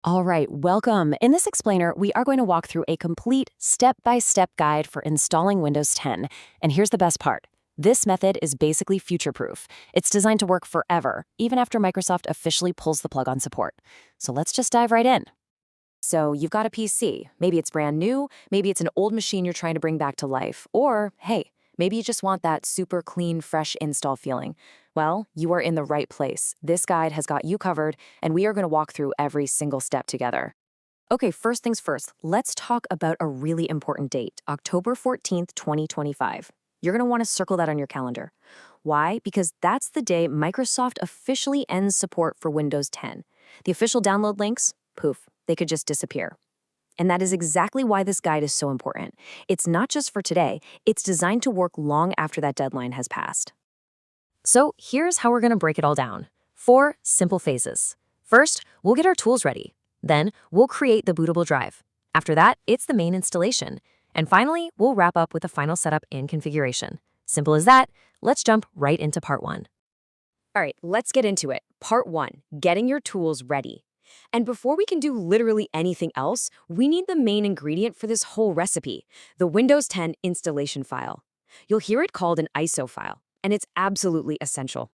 All right, welcome. In this explainer, we are going to walk through a complete step-by-step guide for installing Windows 10. And here's the best part. This method is basically future-proof. It's designed to work forever, even after Microsoft officially pulls the plug on support. So let's just dive right in. So you've got a PC. Maybe it's brand new, maybe it's an old machine you're trying to bring back to life, or hey, maybe you just want that super clean, fresh install feeling. Well, you are in the right place. This guide has got you covered, and we are going to walk through every single step together. Okay, first things first, let's talk about a really important date, October 14th, 2025. You're going to want to circle that on your calendar. Why? Because that's the day Microsoft officially ends support for Windows 10. The official download links, poof, they could just disappear. And that is exactly why this guide is so important. It's not just for today, it's designed to work long after that deadline has passed. So here's how we're going to break it all down. 4 simple phases. First, we'll get our tools ready. Then, we'll create the bootable drive. After that, it's the main installation. And finally, we'll wrap up with the final setup and configuration. Simple as that. Let's jump right into part 1. All right, let's get into it. Part 1, getting your tools ready. And before we can do literally anything else, we need the main ingredient for this whole recipe, the Windows 10 installation file. You'll hear it called an ISO file, and it's absolutely essential.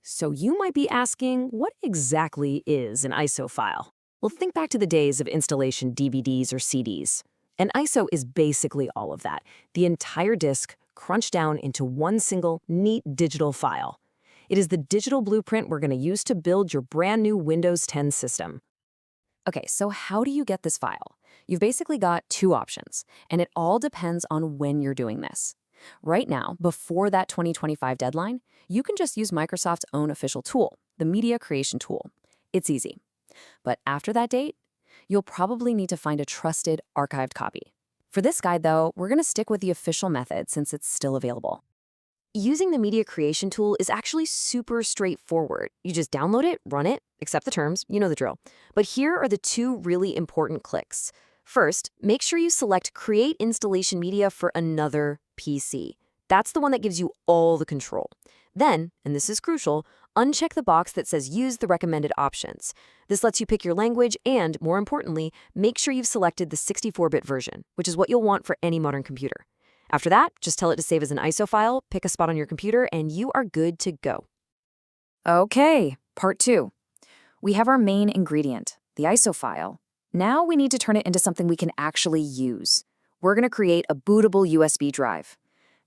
So you might be asking, what exactly is an ISO file? Well, think back to the days of installation DVDs or CDs. An ISO is basically all of that, the entire disk crunched down into one single, neat digital file. It is the digital blueprint we're going to use to build your brand new Windows 10 system. Okay, so how do you get this file? You've basically got 2 options, and it all depends on when you're doing this. Right now, before that 2025 deadline, you can just use Microsoft's own official tool, the Media Creation Tool. It's easy. But after that date, you'll probably need to find a trusted, archived copy. For this guide, though, we're going to stick with the official method since it's still available. Using the Media Creation Tool is actually super straightforward. You just download it, run it, accept the terms, you know the drill. But here are the 2 really important clicks. First, make sure you select Create Installation Media for another PC. That's the one that gives you all the control. Then, and this is crucial, uncheck the box that says Use the recommended options. This lets you pick your language and, more importantly, make sure you've selected the 64-bit version, which is what you'll want for any modern computer. After that, just tell it to save as an ISO file, pick a spot on your computer, and you are good to go. Okay, part 2. We have our main ingredient, the ISO file. Now we need to turn it into something we can actually use. We're going to create a bootable USB drive.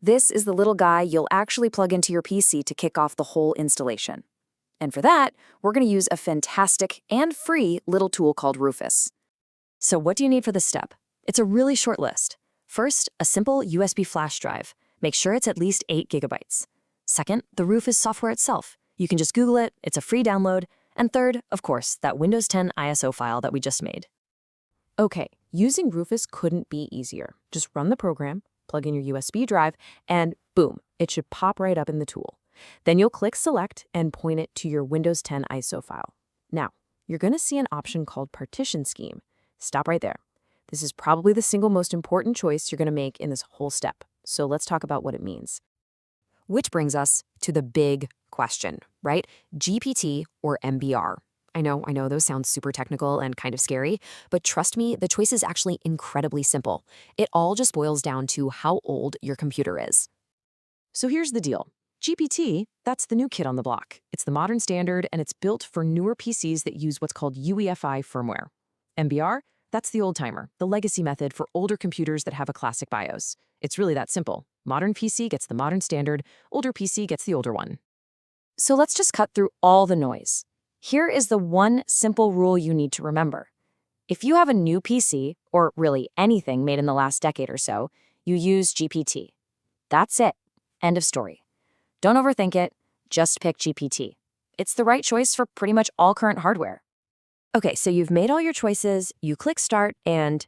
This is the little guy you'll actually plug into your PC to kick off the whole installation. And for that, we're going to use a fantastic and free little tool called Rufus. So what do you need for this step? It's a really short list. First, a simple USB flash drive. Make sure it's at least 8 gigabytes. Second, the Rufus software itself. You can just Google it, it's a free download. And third, of course, that Windows 10 ISO file that we just made. Okay, using Rufus couldn't be easier. Just run the program, plug in your USB drive, and boom, it should pop right up in the tool. Then you'll click Select and point it to your Windows 10 ISO file. Now, you're going to see an option called Partition Scheme. Stop right there. This is probably the single most important choice you're going to make in this whole step. So let's talk about what it means. Which brings us to the big question, right? GPT or MBR. I know those sound super technical and kind of scary, but trust me, the choice is actually incredibly simple. It all just boils down to how old your computer is. So here's the deal. GPT, that's the new kid on the block. It's the modern standard, and it's built for newer PCs that use what's called UEFI firmware. MBR, that's the old-timer, the legacy method for older computers that have a classic BIOS. It's really that simple. Modern PC gets the modern standard, older PC gets the older one. So let's just cut through all the noise. Here is the one simple rule you need to remember. If you have a new PC, or really anything made in the last decade or so, you use GPT. That's it. End of story. Don't overthink it, just pick GPT. It's the right choice for pretty much all current hardware. Okay, so you've made all your choices, you click Start, and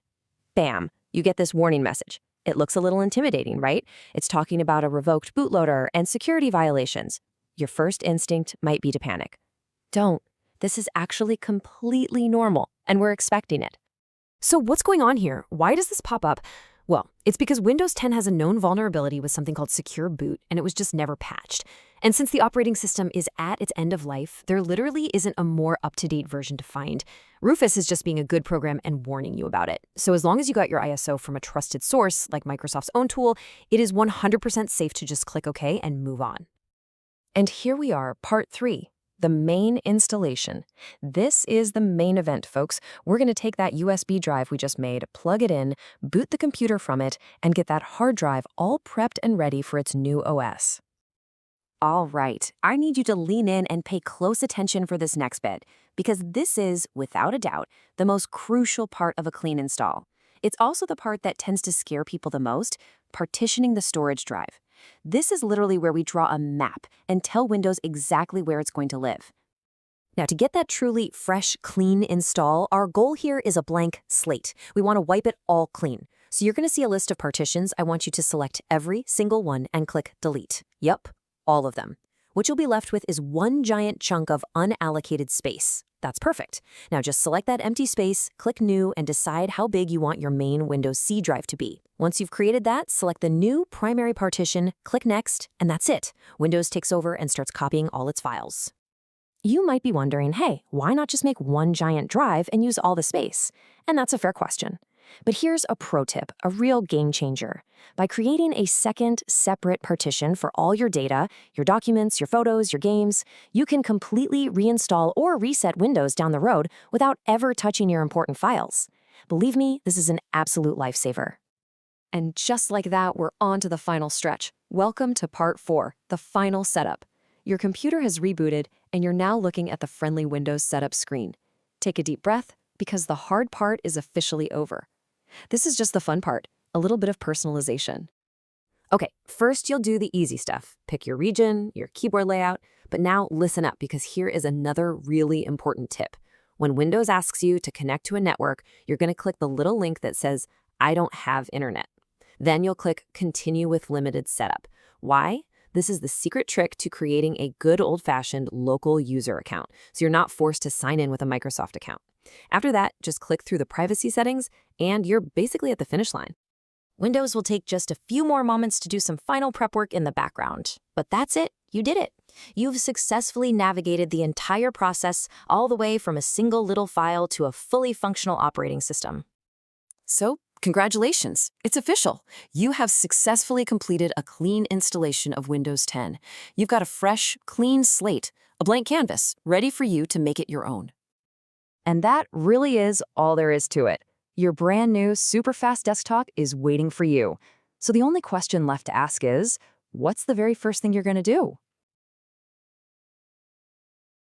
bam, you get this warning message. It looks a little intimidating, right? It's talking about a revoked bootloader and security violations. Your first instinct might be to panic. Don't. This is actually completely normal, and we're expecting it. So what's going on here? Why does this pop up? Well, it's because Windows 10 has a known vulnerability with something called Secure Boot, and it was just never patched. And since the operating system is at its end of life, there literally isn't a more up-to-date version to find. Rufus is just being a good program and warning you about it. So as long as you got your ISO from a trusted source, like Microsoft's own tool, it is 100% safe to just click OK and move on. And here we are, part 3. The main installation. This is the main event, folks. We're going to take that USB drive we just made, plug it in, boot the computer from it, and get that hard drive all prepped and ready for its new OS. All right, I need you to lean in and pay close attention for this next bit, because this is, without a doubt, the most crucial part of a clean install. It's also the part that tends to scare people the most, partitioning the storage drive. This is literally where we draw a map and tell Windows exactly where it's going to live. Now, to get that truly fresh, clean install, our goal here is a blank slate. We want to wipe it all clean. So you're going to see a list of partitions. I want you to select every single one and click Delete. Yep, all of them. What you'll be left with is one giant chunk of unallocated space. That's perfect. Now just select that empty space, click New, and decide how big you want your main Windows C drive to be. Once you've created that, select the new primary partition, click Next, and that's it. Windows takes over and starts copying all its files. You might be wondering, hey, why not just make one giant drive and use all the space? And that's a fair question. But here's a pro tip, a real game changer. By creating a second separate partition for all your data, your documents, your photos, your games, you can completely reinstall or reset Windows down the road without ever touching your important files. Believe me, this is an absolute lifesaver. And just like that, we're on to the final stretch. Welcome to part 4, the final setup. Your computer has rebooted, and you're now looking at the friendly Windows setup screen. Take a deep breath, because the hard part is officially over. This is just the fun part, a little bit of personalization. Okay, first you'll do the easy stuff. Pick your region, your keyboard layout, but now listen up because here is another really important tip. When Windows asks you to connect to a network, you're going to click the little link that says, I don't have internet. Then you'll click Continue with Limited Setup. Why? This is the secret trick to creating a good old-fashioned local user account, so you're not forced to sign in with a Microsoft account. After that, just click through the privacy settings, and you're basically at the finish line. Windows will take just a few more moments to do some final prep work in the background. But that's it. You did it. You've successfully navigated the entire process all the way from a single little file to a fully functional operating system. So, congratulations. It's official. You have successfully completed a clean installation of Windows 10. You've got a fresh, clean slate, a blank canvas, ready for you to make it your own. And that really is all there is to it. Your brand new super fast desktop is waiting for you. So the only question left to ask is, what's the very first thing you're going to do?